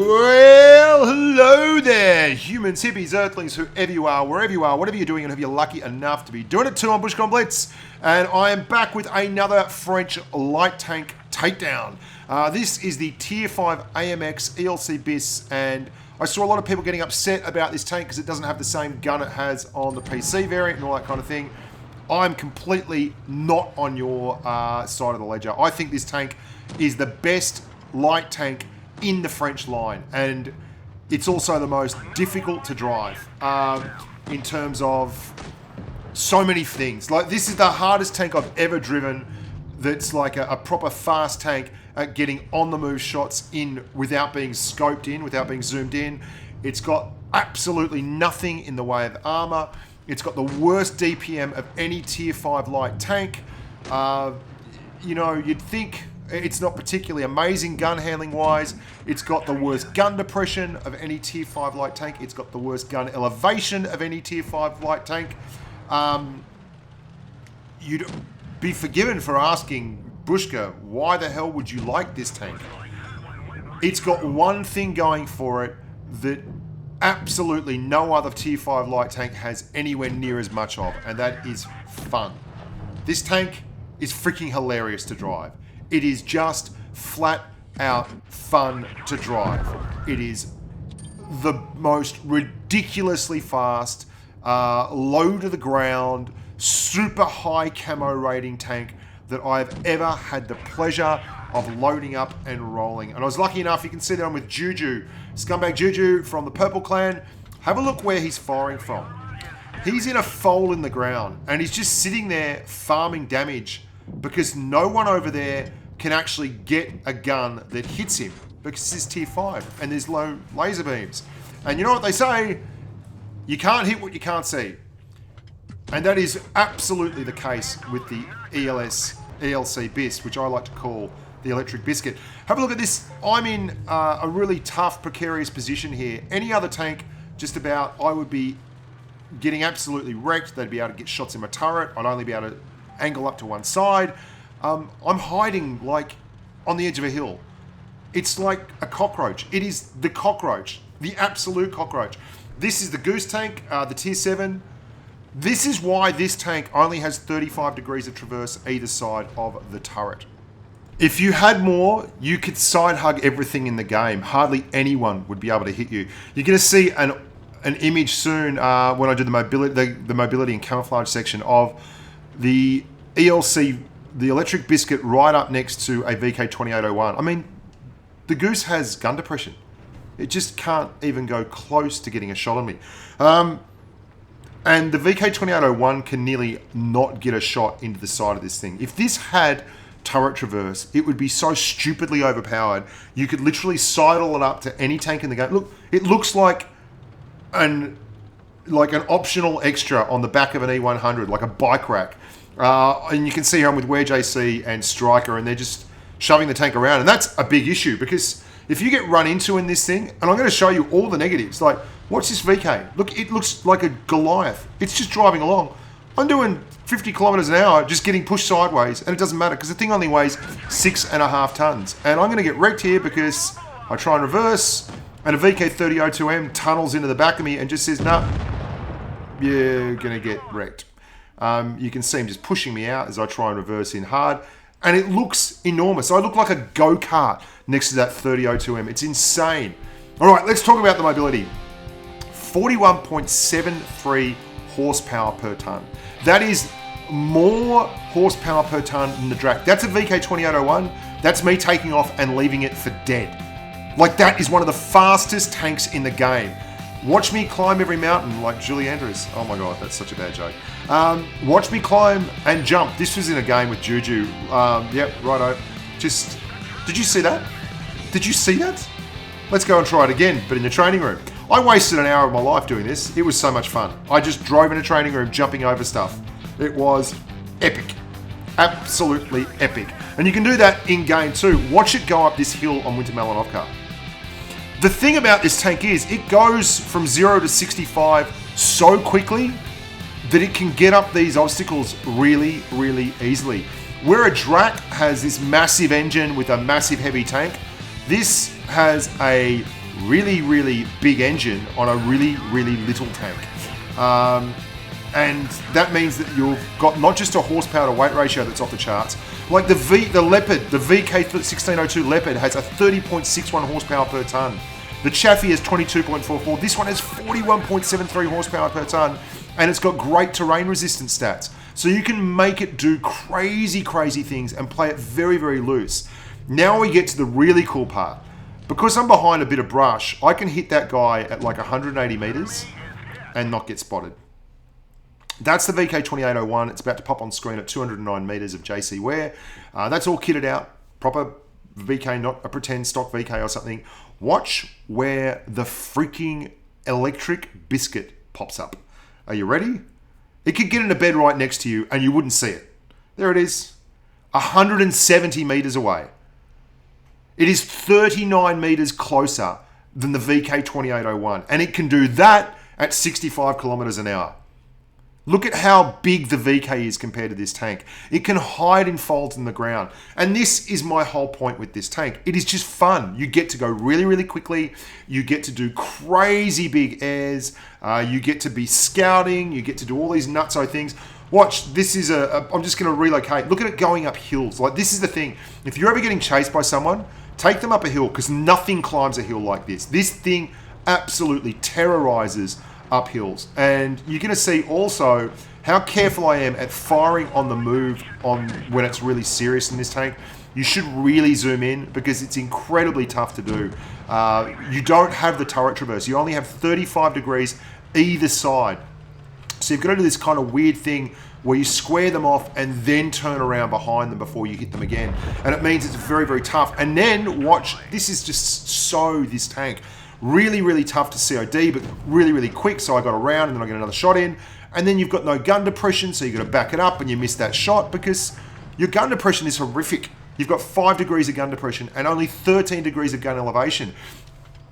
Well, hello there, humans, hippies, earthlings, whoever you are, wherever you are, whatever you're doing, and if you're lucky enough to be doing it too on Bushka Blitz. And I am back with another French light tank takedown. This is the Tier 5 AMX ELC Bis, and I saw a lot of people getting upset about this tank because it doesn't have the same gun it has on the PC variant and all that kind of thing. I'm completely not on your side of the ledger. I think this tank is the best light tank in the French line, and it's also the most difficult to drive in terms of so many things. Like, this is the hardest tank I've ever driven that's like a proper fast tank at getting on the move shots in without being scoped in, without being zoomed in. It's got absolutely nothing in the way of armor. It's got the worst DPM of any Tier 5 light tank. You know, you'd think it's not particularly amazing gun handling wise. It's got the worst gun depression of any Tier 5 light tank. It's got the worst gun elevation of any Tier 5 light tank. You'd be forgiven for asking, Bushka, why the hell would you like this tank? It's got one thing going for it that absolutely no other Tier 5 light tank has anywhere near as much of, and that is fun. This tank is freaking hilarious to drive. It is just flat out fun to drive. It is the most ridiculously fast, low to the ground, super high camo rating tank that I've ever had the pleasure of loading up and rolling. And I was lucky enough, you can see that I'm with Juju, Scumbag Juju from the Purple Clan. Have a look where he's firing from. He's in a fold in the ground, and he's just sitting there farming damage because no one over there can actually get a gun that hits him because it's Tier 5 and there's low laser beams. And you know what they say? You can't hit what you can't see. And that is absolutely the case with the ELC Bis, which I like to call the Electric Biscuit. Have a look at this. I'm in a really tough, precarious position here. Any other tank, just about, I would be getting absolutely wrecked. They'd be able to get shots in my turret. I'd only be able to angle up to one side. I'm hiding like on the edge of a hill. It's like a cockroach. It is the cockroach, the absolute cockroach. This is the Goose tank, the Tier 7. This is why this tank only has 35 degrees of traverse either side of the turret. If you had more, you could side hug everything in the game. Hardly anyone would be able to hit you. You're going to see an image soon when I do the mobility and camouflage section of the ELC, the Electric Biscuit, right up next to a VK2801. I mean, the Goose has gun depression. It just can't even go close to getting a shot on me. And the VK2801 can nearly not get a shot into the side of this thing. If this had turret traverse, it would be so stupidly overpowered. You could literally sidle it up to any tank in the game. Look, it looks like an optional extra on the back of an E100, like a bike rack. And you can see here I'm with Wedge AC and Striker, and they're just shoving the tank around. And that's a big issue, because if you get run into in this thing, and I'm going to show you all the negatives, like, watch this VK. Look, it looks like a Goliath. It's just driving along. I'm doing 50 kilometers an hour, just getting pushed sideways, and it doesn't matter, because the thing only weighs 6.5 tons. And I'm going to get wrecked here because I try and reverse, and a VK3002M tunnels into the back of me and just says, nah, you're going to get wrecked. You can see him just pushing me out as I try and reverse in hard. And it looks enormous. I look like a go-kart next to that 3002M. It's insane. All right, let's talk about the mobility. 41.73 horsepower per ton. That is more horsepower per ton than the Drac. That's a VK2801. That's me taking off and leaving it for dead. Like, that is one of the fastest tanks in the game. Watch me climb every mountain like Julie Andrews. Oh my God, that's such a bad joke. Watch me climb and jump. This was in a game with Juju. Yep, righto. Just, did you see that? Did you see that? Let's go and try it again, but in the training room. I wasted an hour of my life doing this. It was so much fun. I just drove in a training room, jumping over stuff. It was epic. Absolutely epic. And you can do that in game too. Watch it go up this hill on Winter Malinovka. The thing about this tank is it goes from 0 to 65 so quickly that it can get up these obstacles really, really easily. Where a Drac has this massive engine with a massive heavy tank, this has a really, really big engine on a really, really little tank. And that means that you've got not just a horsepower to weight ratio that's off the charts, like the Leopard, the VK1602 Leopard has a 30.61 horsepower per ton. The Chaffee is 22.44. This one has 41.73 horsepower per ton, and it's got great terrain resistance stats. So you can make it do crazy, crazy things and play it very, very loose. Now we get to the really cool part. Because I'm behind a bit of brush, I can hit that guy at like 180 meters and not get spotted. That's the VK2801. It's about to pop on screen at 209 meters of JC wear. That's all kitted out. Proper VK, not a pretend stock VK or something. Watch where the freaking electric biscuit pops up. Are you ready? It could get in a bed right next to you and you wouldn't see it. There it is. 170 meters away. It is 39 meters closer than the VK2801. And it can do that at 65 kilometers an hour. Look at how big the VK is compared to this tank. It can hide in folds in the ground. And this is my whole point with this tank. It is just fun. You get to go really, really quickly. You get to do crazy big airs. You get to be scouting. You get to do all these nutso things. Watch, this is I'm just going to relocate. Look at it going up hills. Like, this is the thing. If you're ever getting chased by someone, take them up a hill, because nothing climbs a hill like this. This thing absolutely terrorizes up hills. And you're going to see also how careful I am at firing on the move on when it's really serious in this tank. You should really zoom in because it's incredibly tough to do. You don't have the turret traverse. You only have 35 degrees either side. So you've got to do this kind of weird thing where you square them off and then turn around behind them before you hit them again. And it means it's very, very tough. And then watch, this is just so, this tank. Really, really tough to COD, but really, really quick. So I got around and then I get another shot in. And then you've got no gun depression, so you've got to back it up and you miss that shot because your gun depression is horrific. You've got 5 degrees of gun depression and only 13 degrees of gun elevation.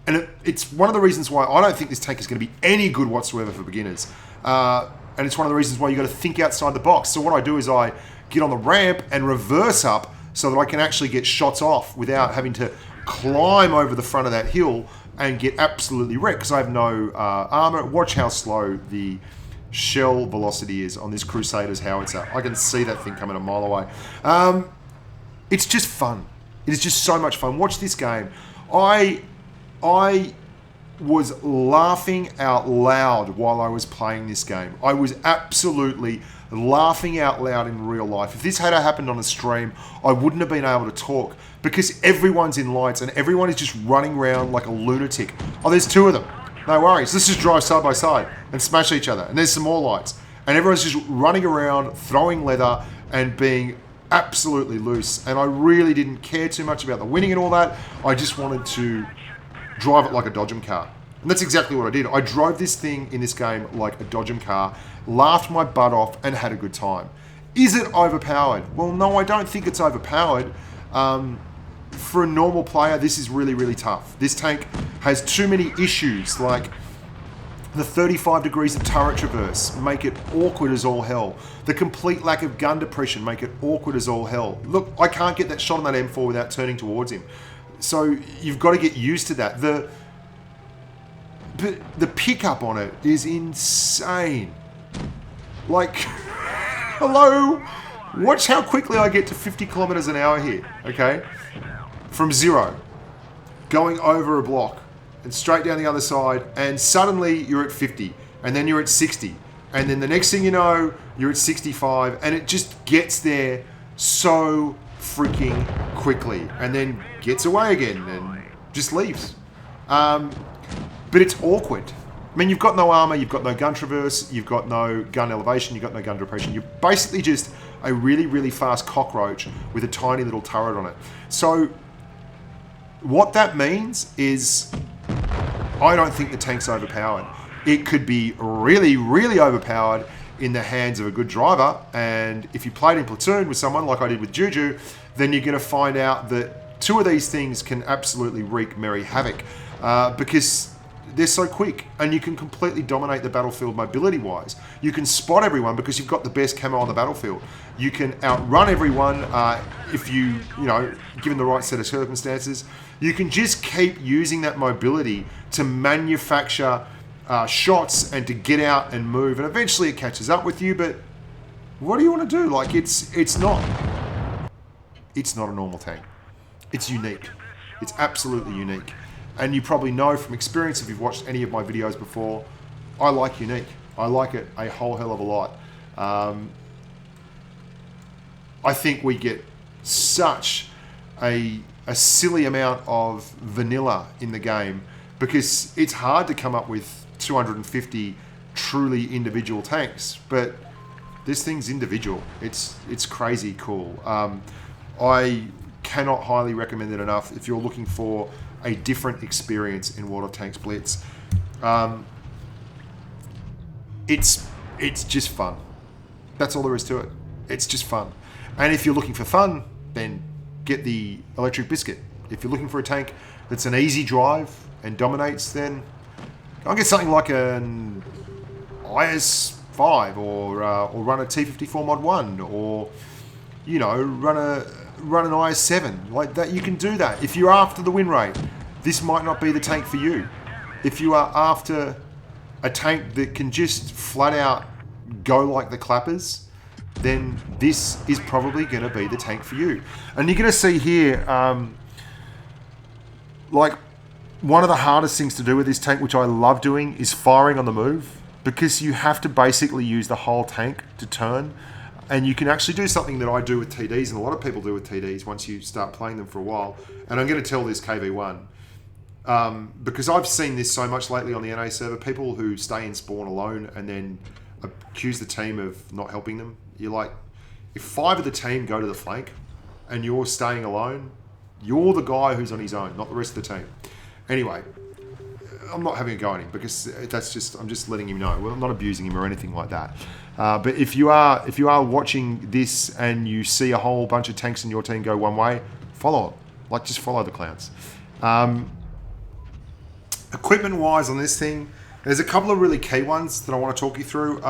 And it's one of the reasons why I don't think this tank is going to be any good whatsoever for beginners. And it's one of the reasons why you've got to think outside the box. So what I do is I get on the ramp and reverse up so that I can actually get shots off without having to climb over the front of that hill and get absolutely wrecked because I have no armor. Watch how slow the shell velocity is on this Crusader's howitzer. I can see that thing coming a mile away. It's just fun. It is just so much fun. Watch this game. I was laughing out loud while I was playing this game. I was absolutely laughing out loud in real life. If this had happened on a stream, I wouldn't have been able to talk because everyone's in lights and everyone is just running around like a lunatic. Oh, there's 2 of them. No worries. Let's just drive side by side and smash each other. And there's some more lights. And everyone's just running around, throwing leather and being absolutely loose. And I really didn't care too much about the winning and all that. I just wanted to drive it like a Dodgem car. And that's exactly what I did. I drove this thing in this game like a Dodgem car, laughed my butt off, and had a good time. Is it overpowered? Well, no, I don't think it's overpowered. For a normal player, this is really, really tough. This tank has too many issues, like the 35 degrees of turret traverse make it awkward as all hell. The complete lack of gun depression make it awkward as all hell. Look, I can't get that shot on that M4 without turning towards him. So you've got to get used to that. The pickup on it is insane. Like, hello? Watch how quickly I get to 50 kilometers an hour here, okay? From 0, going over a block and straight down the other side, and suddenly you're at 50, and then you're at 60, and then the next thing you know, you're at 65, and it just gets there so freaking quickly, and then gets away again and just leaves. But it's awkward. I mean, you've got no armor, you've got no gun traverse, you've got no gun elevation, you've got no gun depression. You're basically just a really, really fast cockroach with a tiny little turret on it. So what that means is I don't think the tank's overpowered. It could be really, really overpowered in the hands of a good driver. And if you played in platoon with someone like I did with Juju, then you're going to find out that 2 of these things can absolutely wreak merry havoc. Because they're so quick, and you can completely dominate the battlefield mobility-wise. You can spot everyone because you've got the best camo on the battlefield. You can outrun everyone if you know, given the right set of circumstances. You can just keep using that mobility to manufacture shots and to get out and move, and eventually it catches up with you. But what do you want to do? Like, it's not a normal tank. It's unique. It's absolutely unique. And you probably know from experience, if you've watched any of my videos before, I like unique. I like it a whole hell of a lot. I think we get such a silly amount of vanilla in the game because it's hard to come up with 250 truly individual tanks, but this thing's individual. It's crazy cool. I cannot highly recommend it enough if you're looking for a different experience in World of Tanks Blitz. It's just fun. That's all there is to it. It's just fun. And if you're looking for fun, then get the electric Biscuit. If you're looking for a tank that's an easy drive and dominates, then I'll get something like an IS-5 or run a T-54 Mod 1, or, you know, run an IS-7. Like that, you can do that. If you're after the win rate, this might not be the tank for you. If you are after a tank that can just flat out go like the clappers, then this is probably going to be the tank for you. And you're going to see here, like, one of the hardest things to do with this tank, which I love doing, is firing on the move, because you have to basically use the whole tank to turn. And you can actually do something that I do with TDs, and a lot of people do with TDs once you start playing them for a while. And I'm going to tell this KV1, because I've seen this so much lately on the NA server, people who stay in spawn alone and then accuse the team of not helping them. You're like, if 5 of the team go to the flank and you're staying alone, you're the guy who's on his own, not the rest of the team. Anyway, I'm not having a go at him because that's just, I'm just letting him know. Well, I'm not abusing him or anything like that. But if you are watching this and you see a whole bunch of tanks in your team go one way, follow them. Like, just follow the clowns. Equipment-wise on this thing, there's a couple of really key ones that I want to talk you through.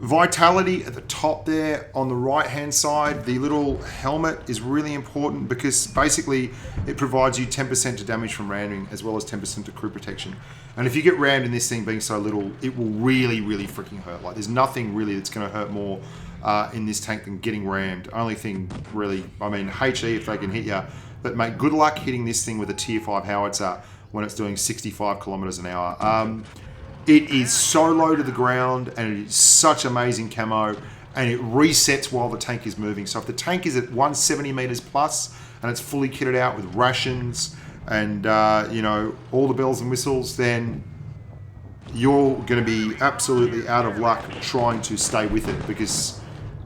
Vitality at the top there on the right-hand side, the little helmet is really important because basically it provides you 10% to damage from ramming as well as 10% to crew protection. And if you get rammed in this thing being so little, it will really, really freaking hurt. Like, there's nothing really that's going to hurt more in this tank than getting rammed. Only thing really, I mean, HE if they can hit you, but mate, good luck hitting this thing with a tier 5 howitzer when it's doing 65 kilometers an hour. It is so low to the ground, and it is such amazing camo, and it resets while the tank is moving. So if the tank is at 170 meters plus and it's fully kitted out with rations and you know, all the bells and whistles, then you're going to be absolutely out of luck trying to stay with it because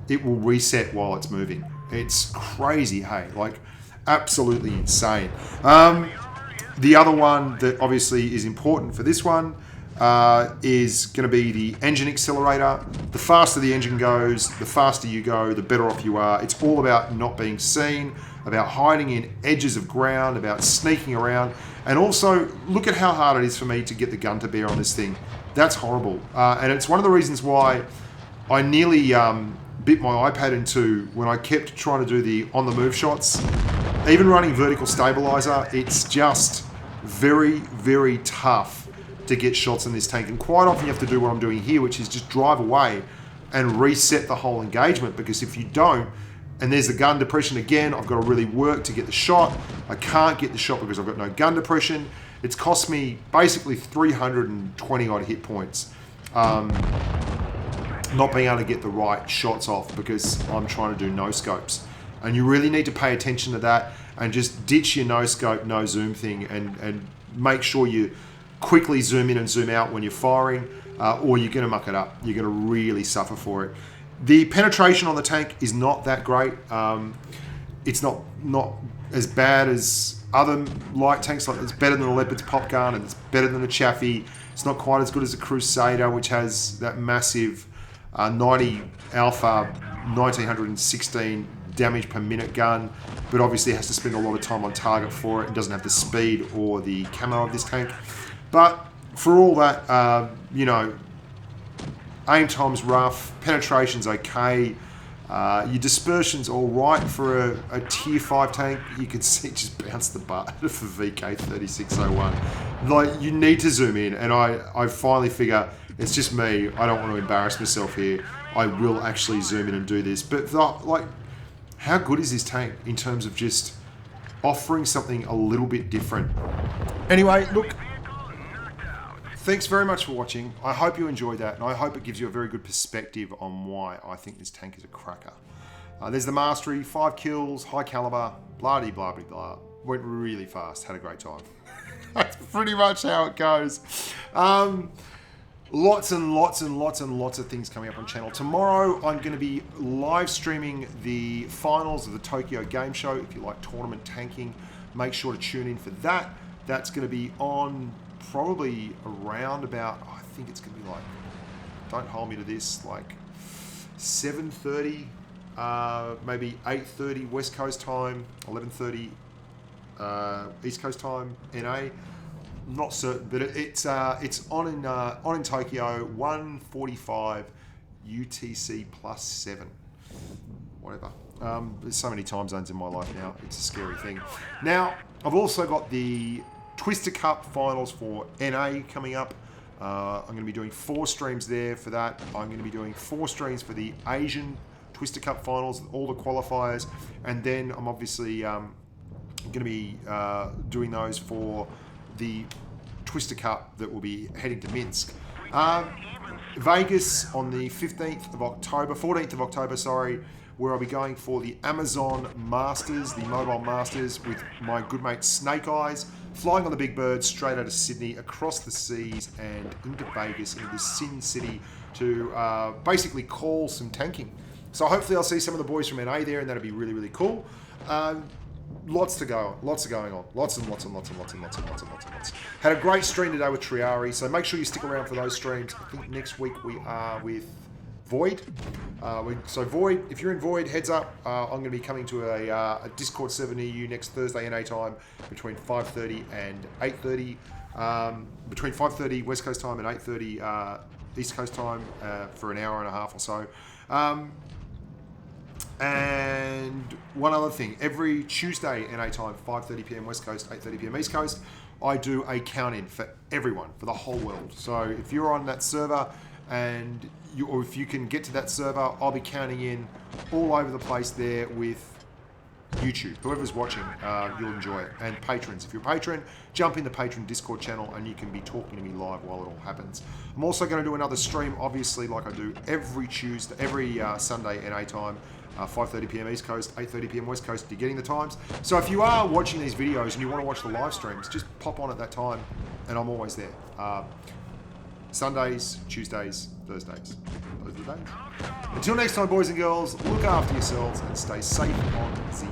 it will reset while it's moving. It's crazy, hey, like absolutely insane. The other one that obviously is important for this one is going to be the engine accelerator. The faster the engine goes, the faster you go, the better off you are. It's all about not being seen, about hiding in edges of ground, about sneaking around. And also, look at how hard it is for me to get the gun to bear on this thing. That's horrible. And it's one of the reasons why I nearly bit my iPad in two when I kept trying to do the on-the-move shots. Even running vertical stabilizer, it's just very, very tough to get shots in this tank. And quite often you have to do what I'm doing here, which is just drive away and reset the whole engagement, because if you don't, and there's the gun depression again, I've got to really work to get the shot. I can't get the shot because I've got no gun depression. It's cost me basically 320 odd hit points. Not being able to get the right shots off because I'm trying to do no scopes. And you really need to pay attention to that and just ditch your no scope, no zoom thing, and make sure you quickly zoom in and zoom out when you're firing, or you're going to muck it up. You're going to really suffer for it. The penetration on the tank is not that great. It's not as bad as other light tanks. Like, it's better than the Leopard's pop gun, and it's better than the Chaffee. It's not quite as good as the Crusader, which has that massive 90 Alpha 1916 damage per minute gun, but obviously has to spend a lot of time on target for it and doesn't have the speed or the camo of this tank. But for all that, you know, aim time's rough, penetration's okay, your dispersion's all right for a tier 5 tank. You can see it just bounce the butt for VK3601. Like, you need to zoom in, and I finally figure it's just me. I don't want to embarrass myself here. I will actually zoom in and do this. But like, how good is this tank in terms of just offering something a little bit different? Anyway, look, thanks very much for watching. I hope you enjoyed that, and I hope it gives you a very good perspective on why I think this tank is a cracker. There's the mastery, 5 kills, high caliber, blah blah blah blah. Went really fast, had a great time. That's pretty much how it goes. Lots and lots and lots and lots of things coming up on channel. Tomorrow, I'm going to be live streaming the finals of the Tokyo Game Show. If you like tournament tanking, make sure to tune in for that. That's going to be on probably around about, I think it's going to be like, don't hold me to this, like 7:30, maybe 8:30 West Coast time, 11:30 East Coast time, NA. Not certain, but it's on in Tokyo, 1:45 UTC +7, whatever. There's so many time zones in my life now. It's a scary thing. Now, I've also got the Twister Cup finals for NA coming up. I'm going to be doing 4 streams there for that. I'm going to be doing 4 streams for the Asian Twister Cup finals, all the qualifiers, and then I'm obviously going to be doing those for the Twister Cup that will be heading to Minsk. Vegas on the 14th of October, sorry, where I'll be going for the Amazon Masters, the mobile Masters, with my good mate Snake Eyes, flying on the Big Bird straight out of Sydney, across the seas and into Vegas, into the Sin City, to basically call some tanking. So hopefully I'll see some of the boys from NA there, and that'll be really, really cool. Lots to go on, lots going on, lots. Had a great stream today with Triari, so make sure you stick around for those streams. I think next week we are with Void. So Void, if you're in Void, heads up. I'm going to be coming to a Discord server near you next Thursday NA time between 5:30 and 8:30. Between 5:30 West Coast time and 8:30 East Coast time for an hour and a half or so. And one other thing, every Tuesday NA time, 5:30 PM West Coast, 8:30 PM East Coast, I do a count-in for everyone, for the whole world. So if you're on that server and or if you can get to that server, I'll be counting in all over the place there with YouTube. Whoever's watching, you'll enjoy it. And patrons, if you're a patron, jump in the patron Discord channel and you can be talking to me live while it all happens. I'm also going to do another stream, obviously, like I do every Tuesday, every Sunday NA time. 5:30 PM East Coast, 8:30 PM West Coast. You're getting the times. So if you are watching these videos and you want to watch the live streams, just pop on at that time, and I'm always there. Sundays, Tuesdays, Thursdays. Those are the days. Until next time, boys and girls, look after yourselves and stay safe on Z.